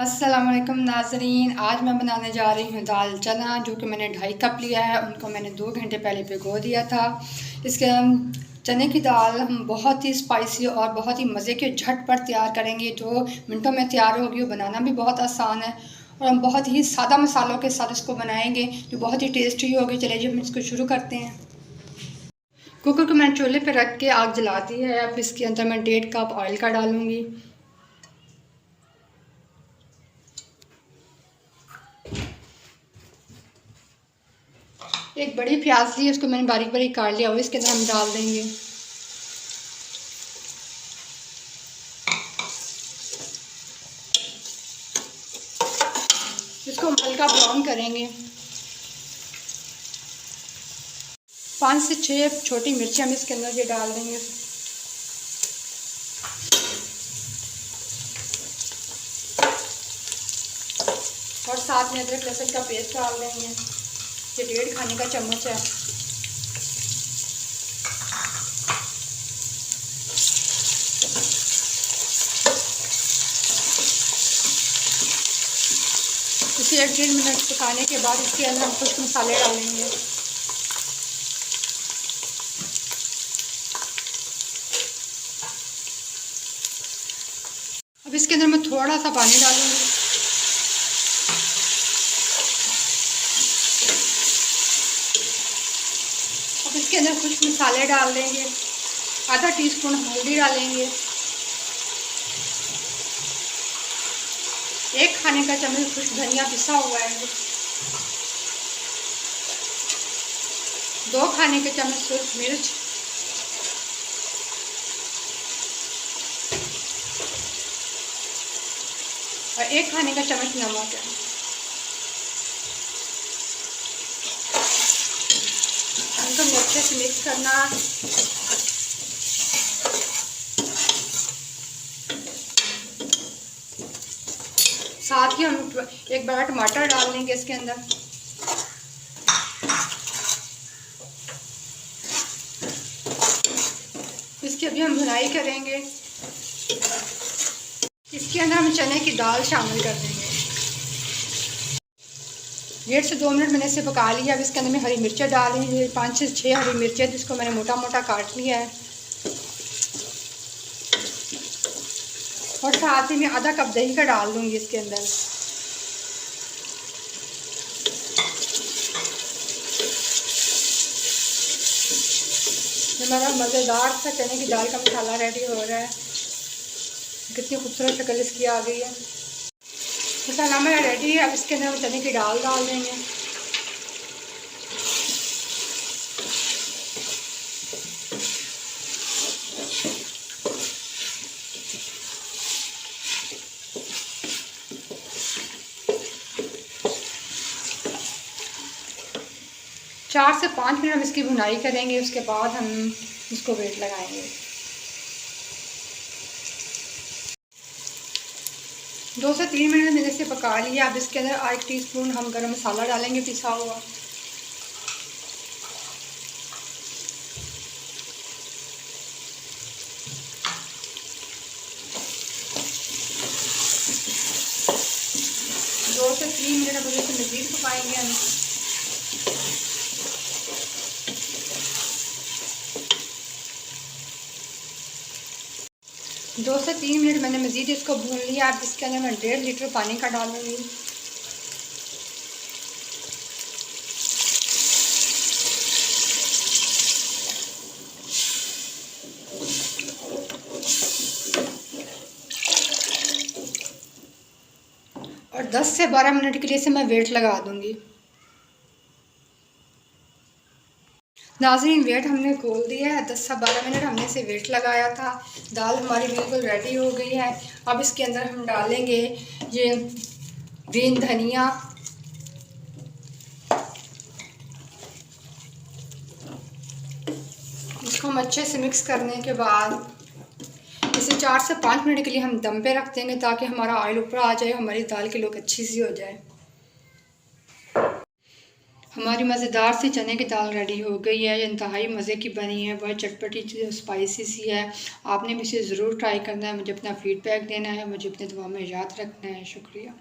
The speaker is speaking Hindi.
अस्सलाम वालेकुम नाज़रीन। आज मैं बनाने जा रही हूँ दाल चना, जो कि मैंने 2.5 कप लिया है। उनको मैंने 2 घंटे पहले भिगो दिया था। इसके चने की दाल हम बहुत ही स्पाइसी और बहुत ही मज़े के झटपट तैयार करेंगे, जो मिनटों में तैयार होगी। वो बनाना भी बहुत आसान है और हम बहुत ही सादा मसालों के साथ इसको बनाएंगे, जो बहुत ही टेस्टी होगी। चलिए जी हम इसको शुरू करते हैं। कुकर को मैंने चूल्हे पर रख के आग जला दी है। अब इसके अंदर मैं 1.5 कप ऑयल का डालूँगी। एक बड़ी प्याज ली, उसको मैंने बारीक बारीक काट लिया, और इसके अंदर हम डाल देंगे। इसको हम हल्का ब्राउन करेंगे। 5 से 6 छोटी मिर्ची हम इसके अंदर ये डाल देंगे। और साथ में अदरक लहसुन का पेस्ट डाल देंगे। ये 1.5 खाने का चम्मच है। इसे 1-1.5 मिनट पकाने के बाद इसके अंदर हम कुछ मसाले डालेंगे। अब इसके अंदर मैं थोड़ा सा पानी डालूंगी। अब इसके अंदर कुछ मसाले डाल देंगे। आधा टीस्पून हल्दी डालेंगे। 1 खाने का चम्मच कुछ धनिया पिसा हुआ है। 2 खाने के चम्मच सूर्ख मिर्च। और 1 खाने का चम्मच नमक है। इनको अच्छे से मिक्स करना। साथ ही हम एक बड़ा टमाटर डाल देंगे इसके अंदर। इसकी अभी हम भुनाई करेंगे। इसके अंदर हम चने की दाल शामिल कर देंगे। 1.5 से 2 मिनट मैंने इसे पका लिया। अब इसके अंदर मैं हरी मिर्चें डाल रही हूँ। 5 से 6 हरी मिर्चें, जिसको मैंने मोटा मोटा काट लिया है। और साथ ही मैं आधा कप दही का डाल दूंगी इसके अंदर। हमारा मज़ेदार सा चने की दाल का मसाला रेडी हो रहा है। कितनी खूबसूरत शक्ल इसकी आ गई है। मसाला मेरा रेडी है। अब इसके अंदर हम चने की दाल डाल देंगे। चार से 5 मिनट हम इसकी भुनाई करेंगे। उसके बाद हम इसको वेट लगाएंगे। 2 से 3 मिनट मैंने इसे पका लिया। अब इसके अंदर 1 टीस्पून हम गरम मसाला डालेंगे, पिसा हुआ। दो से 3 मिनट अब इसे मज़ीद पकाएंगे हम। दो से 3 मिनट मैंने मज़ीद इसको भून लिया। अब इसके अंदर मैं 1.5 लीटर पानी का डालूंगी। और 10 से 12 मिनट के लिए इसे मैं वेट लगा दूंगी। नाज़रीन, वेट हमने खोल दिया है। 10 से 12 मिनट हमने इसे वेट लगाया था। दाल हमारी बिल्कुल रेडी हो गई है। अब इसके अंदर हम डालेंगे ये ग्रीन धनिया। इसको हम अच्छे से मिक्स करने के बाद इसे 4 से 5 मिनट के लिए हम दम पे रख देंगे, ताकि हमारा ऑयल ऊपर आ जाए, हमारी दाल की लुक अच्छी सी हो जाए। हमारी मज़ेदार सी चने की दाल रेडी हो गई है। ये इंतहाई मज़े की बनी है, बहुत चटपटी स्पाइसी सी है। आपने भी इसे ज़रूर ट्राई करना है। मुझे अपना फ़ीडबैक देना है, मुझे अपने दुआ में याद रखना है। शुक्रिया।